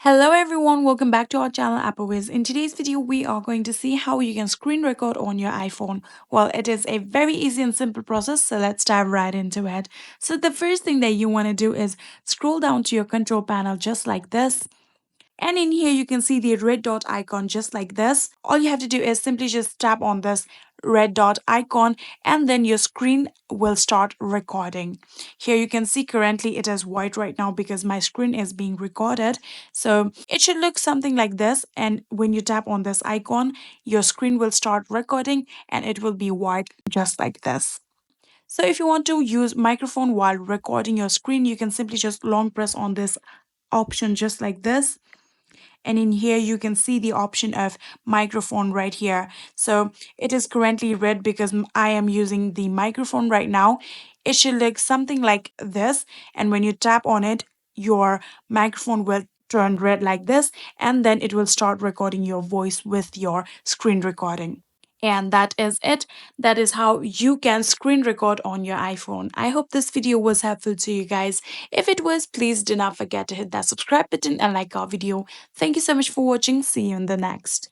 Hello everyone, welcome back to our channel Applewiz. In today's video, we are going to see how you can screen record on your iPhone. Well, it is a very easy and simple process, so let's dive right into it. So the first thing that you want to do is scroll down to your control panel just like this. And in here, you can see the red dot icon just like this. All you have to do is simply just tap on this red dot icon and then your screen will start recording. Here you can see currently it is white right now because my screen is being recorded. So it should look something like this. And when you tap on this icon, your screen will start recording and it will be white just like this. So if you want to use microphone while recording your screen, you can simply just long press on this option just like this, and in here you can see the option of microphone right here. So it is currently red because I am using the microphone right now. It should look something like this, and when you tap on it, your microphone will turn red like this, and then it will start recording your voice with your screen recording. And that is it. That is how you can screen record on your iPhone. I hope this video was helpful to you guys. If it was, please do not forget to hit that subscribe button and like our video. Thank you so much for watching. See you in the next.